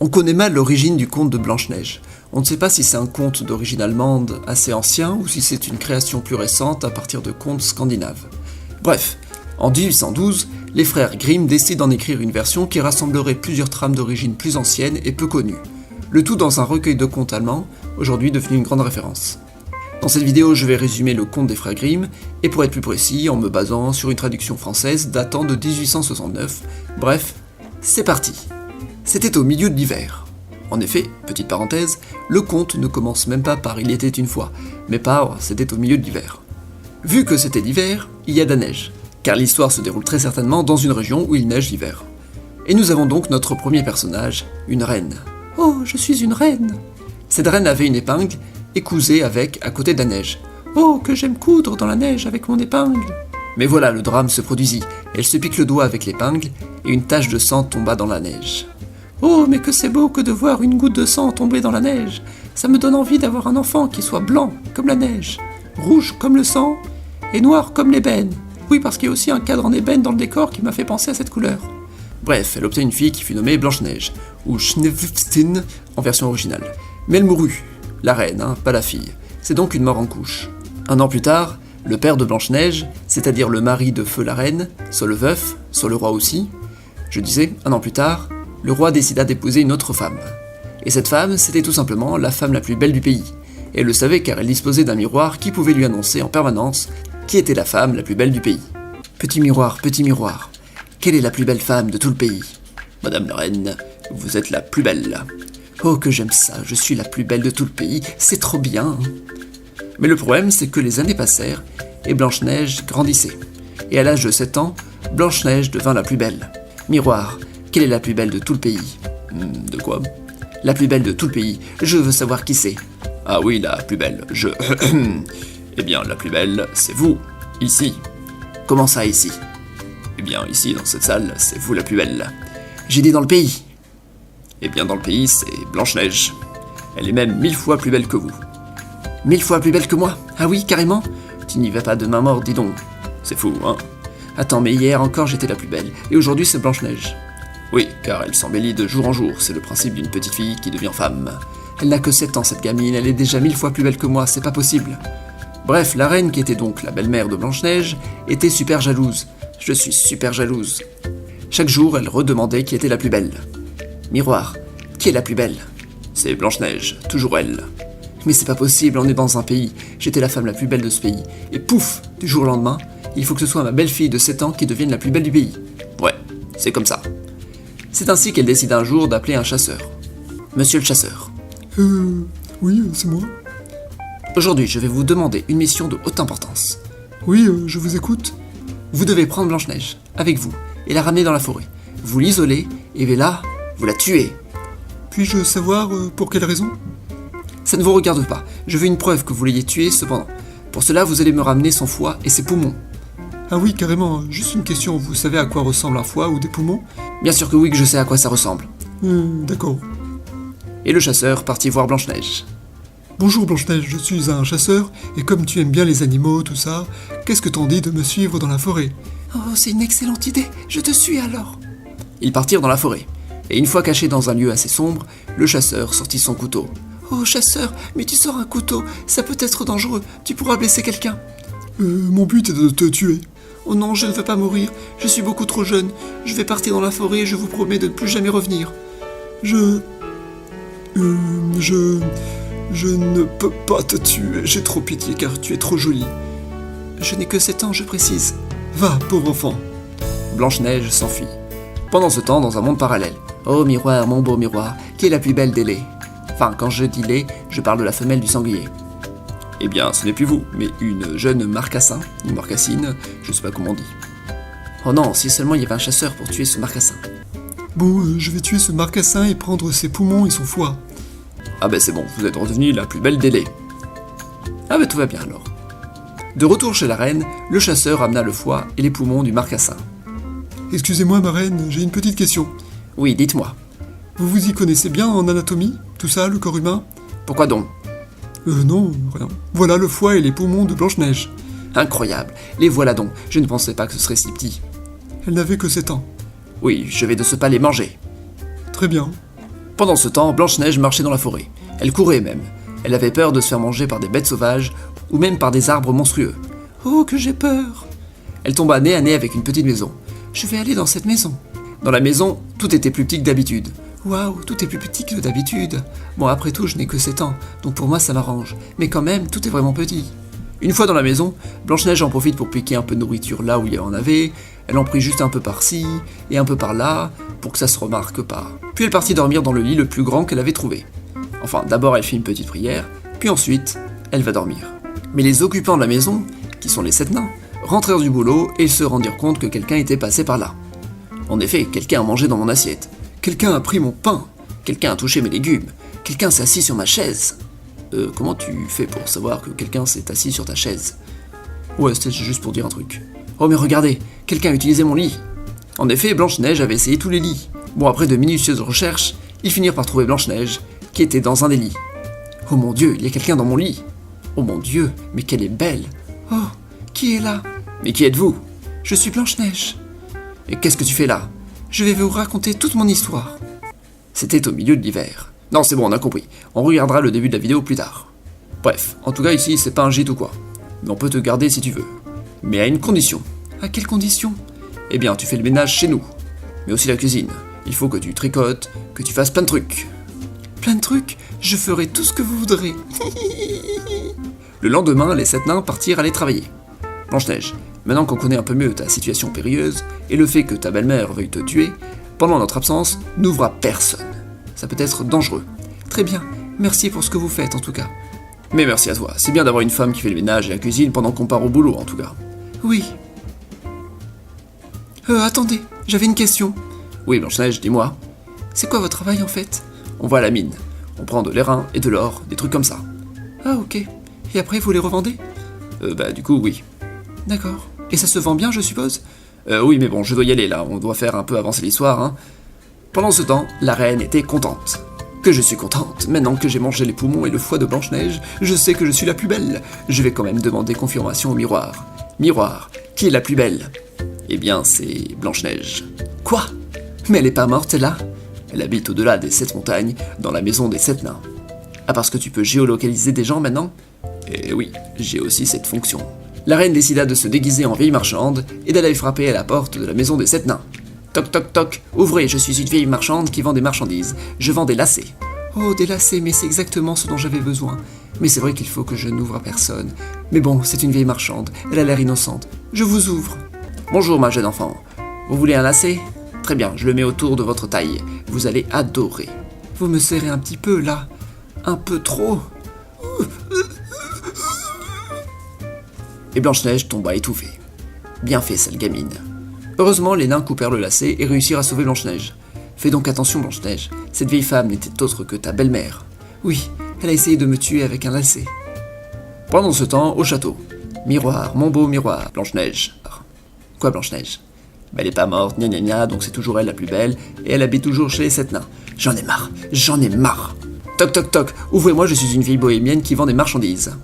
On connaît mal l'origine du conte de Blanche-Neige. On ne sait pas si c'est un conte d'origine allemande assez ancien ou si c'est une création plus récente à partir de contes scandinaves. Bref, en 1812, les frères Grimm décident d'en écrire une version qui rassemblerait plusieurs trames d'origine plus anciennes et peu connues. Le tout dans un recueil de contes allemands, aujourd'hui devenu une grande référence. Dans cette vidéo, je vais résumer le conte des frères Grimm, et pour être plus précis, en me basant sur une traduction française datant de 1869. Bref, c'est parti. C'était au milieu de l'hiver. En effet, petite parenthèse, le conte ne commence même pas par « il était une fois », mais par « c'était au milieu de l'hiver ». Vu que c'était l'hiver, il y a de la neige, car l'histoire se déroule très certainement dans une région où il neige l'hiver. Et nous avons donc notre premier personnage, une reine. « Oh, je suis une reine !» Cette reine avait une épingle et cousait avec à côté de la neige. « Oh, que j'aime coudre dans la neige avec mon épingle !» Mais voilà, le drame se produisit. Elle se pique le doigt avec l'épingle et une tache de sang tomba dans la neige. « Oh, mais que c'est beau que de voir une goutte de sang tomber dans la neige. Ça me donne envie d'avoir un enfant qui soit blanc comme la neige, rouge comme le sang et noir comme l'ébène. Oui, parce qu'il y a aussi un cadre en ébène dans le décor qui m'a fait penser à cette couleur. » Bref, elle obtint une fille qui fut nommée Blanche-Neige, ou Schneewstin en version originale. Mais elle mourut. La reine, pas la fille. C'est donc une mort en couche. Un an plus tard, le père de Blanche-Neige, c'est-à-dire le mari de Feu la reine, soit le veuf, soit le roi aussi, je disais, un an plus tard, le roi décida d'épouser une autre femme. Et cette femme, c'était tout simplement la femme la plus belle du pays. Et elle le savait car elle disposait d'un miroir qui pouvait lui annoncer en permanence qui était la femme la plus belle du pays. Petit miroir, quelle est la plus belle femme de tout le pays ? Madame la reine, vous êtes la plus belle. Oh que j'aime ça, je suis la plus belle de tout le pays, c'est trop bien. Mais le problème, c'est que les années passèrent et Blanche-Neige grandissait. Et à l'âge de 7 ans, Blanche-Neige devint la plus belle. Miroir, quelle est la plus belle de tout le pays ? De quoi ? La plus belle de tout le pays, je veux savoir qui c'est. Ah oui, la plus belle, Eh bien, la plus belle, c'est vous, ici. Comment ça, ici ? Eh bien, ici, dans cette salle, c'est vous la plus belle. J'ai dit dans le pays. Eh bien, dans le pays, c'est Blanche-Neige. Elle est même 1000 fois plus belle que vous. 1000 fois plus belle que moi ? Ah oui, carrément ? Tu n'y vas pas de main morte, dis donc. C'est fou, hein ? Attends, mais hier encore, j'étais la plus belle. Et aujourd'hui, c'est Blanche-Neige. Oui, car elle s'embellit de jour en jour. C'est le principe d'une petite fille qui devient femme. Elle n'a que 7 ans, cette gamine. Elle est déjà 1000 fois plus belle que moi, c'est pas possible. Bref, la reine, qui était donc la belle-mère de Blanche-Neige, était super jalouse. Je suis super jalouse. Chaque jour, elle redemandait qui était la plus belle. Miroir, qui est la plus belle ? C'est Blanche-Neige, toujours elle. Mais c'est pas possible, on est dans un pays. J'étais la femme la plus belle de ce pays. Et pouf, du jour au lendemain, il faut que ce soit ma belle-fille de 7 ans qui devienne la plus belle du pays. Ouais, c'est comme ça. C'est ainsi qu'elle décida un jour d'appeler un chasseur. Monsieur le chasseur. Oui, c'est moi. Aujourd'hui, je vais vous demander une mission de haute importance. Oui, je vous écoute. Vous devez prendre Blanche-Neige, avec vous, et la ramener dans la forêt. Vous l'isolez, et là, vous la tuez. Puis-je savoir pour quelle raison ? Ça ne vous regarde pas, je veux une preuve que vous l'ayez tuée cependant. Pour cela, vous allez me ramener son foie et ses poumons. Ah oui, carrément, juste une question, vous savez à quoi ressemble un foie ou des poumons ? Bien sûr que oui, que je sais à quoi ça ressemble. D'accord. Et le chasseur partit voir Blanche-Neige. Bonjour Blanche-Neige, je suis un chasseur, et comme tu aimes bien les animaux, tout ça, qu'est-ce que t'en dis de me suivre dans la forêt ? Oh, c'est une excellente idée, je te suis alors. Ils partirent dans la forêt, et une fois cachés dans un lieu assez sombre, le chasseur sortit son couteau. Oh chasseur, mais tu sors un couteau, ça peut être dangereux, tu pourras blesser quelqu'un. Mon but est de te tuer. Oh non, je ne veux pas mourir, je suis beaucoup trop jeune, je vais partir dans la forêt et je vous promets de ne plus jamais revenir. Je ne peux pas te tuer, j'ai trop pitié car tu es trop jolie. Je n'ai que 7 ans, je précise. Va, pauvre enfant. Blanche-Neige s'enfuit. Pendant ce temps, dans un monde parallèle. Oh miroir, mon beau miroir, qui est la plus belle des laits ? Enfin, quand je dis lait, je parle de la femelle du sanglier. Eh bien, ce n'est plus vous, mais une jeune marcassin, une marcassine, je sais pas comment on dit. Oh non, si seulement il y avait un chasseur pour tuer ce marcassin. Bon, je vais tuer ce marcassin et prendre ses poumons et son foie. Ah ben c'est bon, vous êtes redevenue la plus belle des laits. Ah ben tout va bien alors. De retour chez la reine, le chasseur amena le foie et les poumons du marcassin. Excusez-moi ma reine, j'ai une petite question. Oui, dites-moi. Vous vous y connaissez bien en anatomie ? Tout ça, le corps humain ? Pourquoi donc ? Non, rien. Voilà le foie et les poumons de Blanche-Neige. Incroyable, les voilà donc, je ne pensais pas que ce serait si petit. Elle n'avait que 7 ans. Oui, je vais de ce pas les manger. Très bien. Pendant ce temps, Blanche-Neige marchait dans la forêt. Elle courait même. Elle avait peur de se faire manger par des bêtes sauvages, ou même par des arbres monstrueux. Oh, que j'ai peur! Elle tomba nez à nez avec une petite maison. Je vais aller dans cette maison. Dans la maison, tout était plus petit que d'habitude. Waouh, tout est plus petit que d'habitude. Bon, après tout, je n'ai que 7 ans, donc pour moi ça m'arrange. Mais quand même, tout est vraiment petit. Une fois dans la maison, Blanche-Neige en profite pour piquer un peu de nourriture là où il y en avait. Elle en prit juste un peu par-ci et un peu par-là, pour que ça se remarque pas. Puis elle partit dormir dans le lit le plus grand qu'elle avait trouvé. Enfin, d'abord elle fit une petite prière, puis ensuite, elle va dormir. Mais les occupants de la maison, qui sont les 7 nains, rentrèrent du boulot et ils se rendirent compte que quelqu'un était passé par là. En effet, quelqu'un a mangé dans mon assiette. Quelqu'un a pris mon pain. Quelqu'un a touché mes légumes. Quelqu'un s'est assis sur ma chaise. Comment tu fais pour savoir que quelqu'un s'est assis sur ta chaise? Ouais, c'était juste pour dire un truc. Oh mais regardez, quelqu'un a utilisé mon lit. En effet, Blanche-Neige avait essayé tous les lits. Bon, après de minutieuses recherches, ils finirent par trouver Blanche-Neige, qui était dans un des lits. Oh mon Dieu, il y a quelqu'un dans mon lit. Oh mon Dieu, mais qu'elle est belle. Oh, qui est là? Mais qui êtes-vous? Je suis Blanche-Neige. Et qu'est-ce que tu fais là? Je vais vous raconter toute mon histoire. C'était au milieu de l'hiver. Non, c'est bon, on a compris. On regardera le début de la vidéo plus tard. Bref, en tout cas ici, c'est pas un gîte ou quoi. Mais on peut te garder si tu veux. Mais à une condition. À quelle condition? Eh bien, tu fais le ménage chez nous. Mais aussi la cuisine. Il faut que tu tricotes, que tu fasses plein de trucs. Plein de trucs? Je ferai tout ce que vous voudrez. Le lendemain, les 7 nains partirent aller travailler. Blanche-Neige, maintenant qu'on connaît un peu mieux ta situation périlleuse et le fait que ta belle-mère veuille te tuer, pendant notre absence, n'ouvre à personne. Ça peut être dangereux. Très bien, merci pour ce que vous faites en tout cas. Mais merci à toi, c'est bien d'avoir une femme qui fait le ménage et la cuisine pendant qu'on part au boulot en tout cas. Oui. Attendez, j'avais une question. Oui Blanche-Neige, dis-moi. C'est quoi votre travail en fait? On va à la mine. On prend de l'airain et de l'or, des trucs comme ça. Ah ok. Et après vous les revendez? Du coup oui. D'accord. Et ça se vend bien je suppose? Oui mais bon, je dois y aller là, on doit faire un peu avancer l'histoire, hein. Pendant ce temps, la reine était contente. Que je suis contente, maintenant que j'ai mangé les poumons et le foie de Blanche-Neige, je sais que je suis la plus belle. Je vais quand même demander confirmation au miroir. Miroir, qui est la plus belle? Eh bien, c'est Blanche-Neige. Quoi? Mais elle est pas morte, là? Elle habite au-delà des 7 montagnes, dans la maison des 7 nains. Ah, parce que tu peux géolocaliser des gens maintenant? Eh oui, j'ai aussi cette fonction. La reine décida de se déguiser en vieille marchande et d'aller frapper à la porte de la maison des 7 nains. Toc toc toc, ouvrez, je suis une vieille marchande qui vend des marchandises. Je vends des lacets. Oh, des lacets, mais c'est exactement ce dont j'avais besoin. Mais c'est vrai qu'il faut que je n'ouvre à personne. Mais bon, c'est une vieille marchande, elle a l'air innocente. Je vous ouvre. Bonjour ma jeune enfant. Vous voulez un lacet? Très bien, je le mets autour de votre taille. Vous allez adorer. Vous me serrez un petit peu, là. Un peu trop. Et Blanche-Neige tomba étouffée. Bien fait, sale gamine. Heureusement, les nains coupèrent le lacet et réussirent à sauver Blanche-Neige. Fais donc attention, Blanche-Neige. Cette vieille femme n'était autre que ta belle-mère. Oui, elle a essayé de me tuer avec un lacet. Pendant ce temps, au château. Miroir, mon beau miroir, Blanche-Neige. Quoi, Blanche-Neige? Elle est pas morte, gna gna gna, donc c'est toujours elle la plus belle, et elle habite toujours chez les 7 nains. J'en ai marre, j'en ai marre. Toc toc toc, ouvrez-moi, je suis une vieille bohémienne qui vend des marchandises.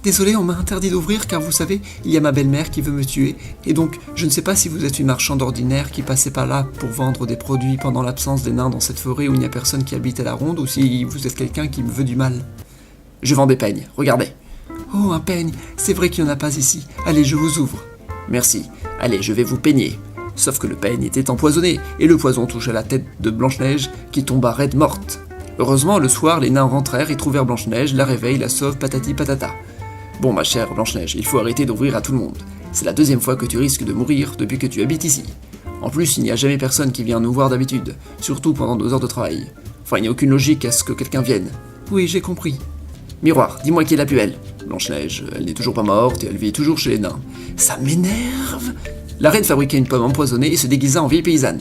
Désolé, on m'a interdit d'ouvrir car vous savez, il y a ma belle-mère qui veut me tuer, et donc je ne sais pas si vous êtes une marchande ordinaire qui passait par là pour vendre des produits pendant l'absence des nains dans cette forêt où il n'y a personne qui habite à la ronde, ou si vous êtes quelqu'un qui me veut du mal. Je vends des peignes, regardez. Oh, un peigne, c'est vrai qu'il n'y en a pas ici. Allez, je vous ouvre. Merci, allez, je vais vous peigner. Sauf que le peigne était empoisonné, et le poison toucha la tête de Blanche-Neige qui tomba raide morte. Heureusement, le soir, les nains rentrèrent et trouvèrent Blanche-Neige, la réveillent, la sauvent, patati patata. Bon, ma chère Blanche-Neige, il faut arrêter d'ouvrir à tout le monde. C'est la 2e fois que tu risques de mourir depuis que tu habites ici. En plus, il n'y a jamais personne qui vient nous voir d'habitude, surtout pendant 2 heures de travail. Enfin, il n'y a aucune logique à ce que quelqu'un vienne. Oui, j'ai compris. Miroir, dis-moi qui est la plus belle. Blanche-Neige, elle n'est toujours pas morte et elle vit toujours chez les nains. Ça m'énerve. La reine fabriquait une pomme empoisonnée et se déguisa en vieille paysanne.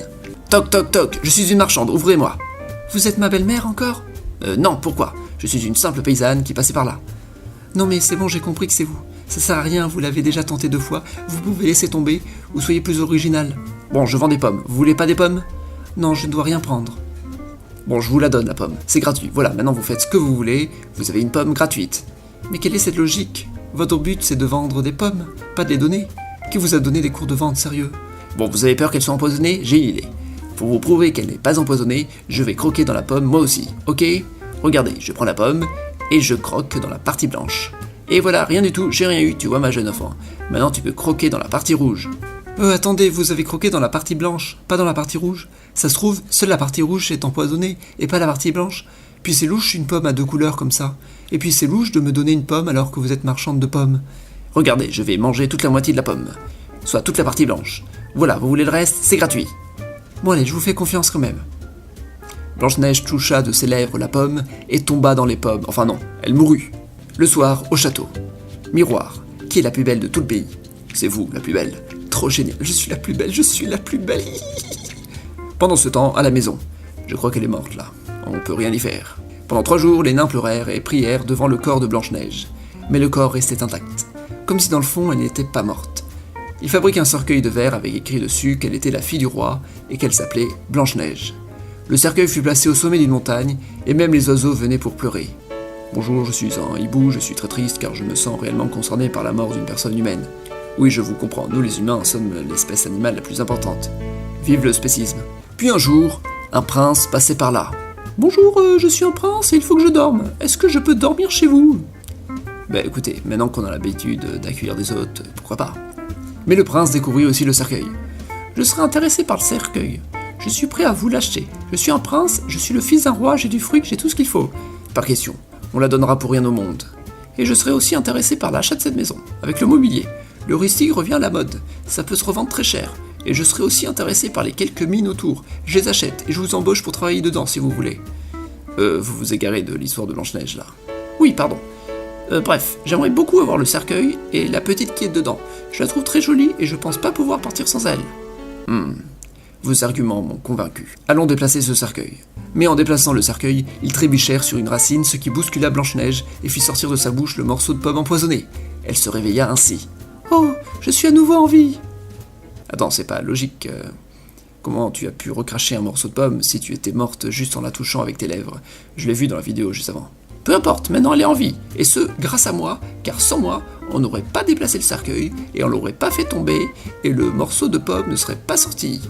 Toc toc toc, je suis une marchande, ouvrez-moi. Vous êtes ma belle-mère encore? Non, pourquoi? Je suis une simple paysanne qui passait par là. Non mais c'est bon, j'ai compris que c'est vous. Ça sert à rien, vous l'avez déjà tenté 2 fois, vous pouvez laisser tomber, ou soyez plus original. Bon, je vends des pommes, vous voulez pas des pommes? Non, je ne dois rien prendre. Bon, je vous la donne la pomme, c'est gratuit, voilà, maintenant vous faites ce que vous voulez, vous avez une pomme gratuite. Mais quelle est cette logique? Votre but c'est de vendre des pommes, pas de les donner. Qui vous a donné des cours de vente sérieux? Bon, vous avez peur qu'elles soient empoisonnées? J'ai une idée. Pour vous prouver qu'elle n'est pas empoisonnée, je vais croquer dans la pomme moi aussi, ok? Regardez, je prends la pomme et je croque dans la partie blanche. Et voilà, rien du tout, j'ai rien eu, tu vois ma jeune enfant. Maintenant tu peux croquer dans la partie rouge. Attendez, vous avez croqué dans la partie blanche, pas dans la partie rouge. Ça se trouve, seule la partie rouge est empoisonnée, et pas la partie blanche. Puis c'est louche une pomme à 2 couleurs comme ça. Et puis c'est louche de me donner une pomme alors que vous êtes marchande de pommes. Regardez, je vais manger toute la moitié de la pomme, soit toute la partie blanche. Voilà, vous voulez le reste, c'est gratuit. Bon allez, je vous fais confiance quand même. Blanche-Neige toucha de ses lèvres la pomme et tomba dans les pommes. Enfin non, elle mourut. Le soir, au château. Miroir, qui est la plus belle de tout le pays? C'est vous, la plus belle. Trop génial, je suis la plus belle, je suis la plus belle. Pendant ce temps, à la maison. Je crois qu'elle est morte là, on peut rien y faire. Pendant 3 jours, les nains pleurèrent et prièrent devant le corps de Blanche-Neige. Mais le corps restait intact, comme si dans le fond elle n'était pas morte. Ils fabriquent un cercueil de verre avec écrit dessus qu'elle était la fille du roi et qu'elle s'appelait Blanche-Neige. Le cercueil fut placé au sommet d'une montagne et même les oiseaux venaient pour pleurer. Bonjour, je suis un hibou, je suis très triste car je me sens réellement concerné par la mort d'une personne humaine. Oui, je vous comprends, nous les humains sommes l'espèce animale la plus importante. Vive le spécisme. Puis un jour, un prince passait par là. Bonjour, je suis un prince et il faut que je dorme. Est-ce que je peux dormir chez vous? Écoutez, maintenant qu'on a l'habitude d'accueillir des hôtes, pourquoi pas? Mais le prince découvrit aussi le cercueil. Je serais intéressé par le cercueil. Je suis prêt à vous l'acheter. Je suis un prince, je suis le fils d'un roi, j'ai du fruit, j'ai tout ce qu'il faut. Pas question, on la donnera pour rien au monde. Et je serais aussi intéressé par l'achat de cette maison, avec le mobilier. Le rustique revient à la mode, ça peut se revendre très cher. Et je serais aussi intéressé par les quelques mines autour. Je les achète et je vous embauche pour travailler dedans si vous voulez. Vous vous égarez de l'histoire de Blanche-Neige là. Oui, pardon. Bref, j'aimerais beaucoup avoir le cercueil et la petite qui est dedans. Je la trouve très jolie et je pense pas pouvoir partir sans elle. Vos arguments m'ont convaincu. Allons déplacer ce cercueil. Mais en déplaçant le cercueil, ils trébuchèrent sur une racine, ce qui bouscula Blanche-Neige et fit sortir de sa bouche le morceau de pomme empoisonné. Elle se réveilla ainsi. Oh, je suis à nouveau en vie. Attends, c'est pas logique. Comment tu as pu recracher un morceau de pomme si tu étais morte juste en la touchant avec tes lèvres? Je l'ai vu dans la vidéo juste avant. Peu importe, maintenant elle est en vie. Et ce, grâce à moi, car sans moi, on n'aurait pas déplacé le cercueil, et on l'aurait pas fait tomber, et le morceau de pomme ne serait pas sorti.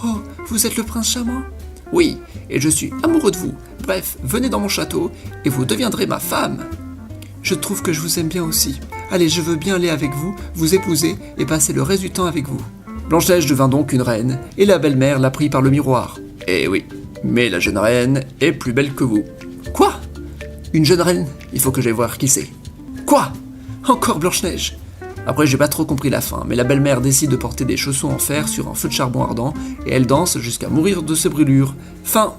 Oh, vous êtes le prince charmant? Oui, et je suis amoureux de vous. Bref, venez dans mon château, et vous deviendrez ma femme. Je trouve que je vous aime bien aussi. Allez, je veux bien aller avec vous, vous épouser, et passer le reste du temps avec vous. Blanche-Neige devint donc une reine, et la belle-mère la prit par le miroir. Eh oui, mais la jeune reine est plus belle que vous. Quoi? Une jeune reine? Il faut que j'aille voir qui c'est. Quoi? Encore Blanche-Neige? Après, j'ai pas trop compris la fin, mais la belle-mère décide de porter des chaussons en fer sur un feu de charbon ardent, et elle danse jusqu'à mourir de ses brûlures. Fin.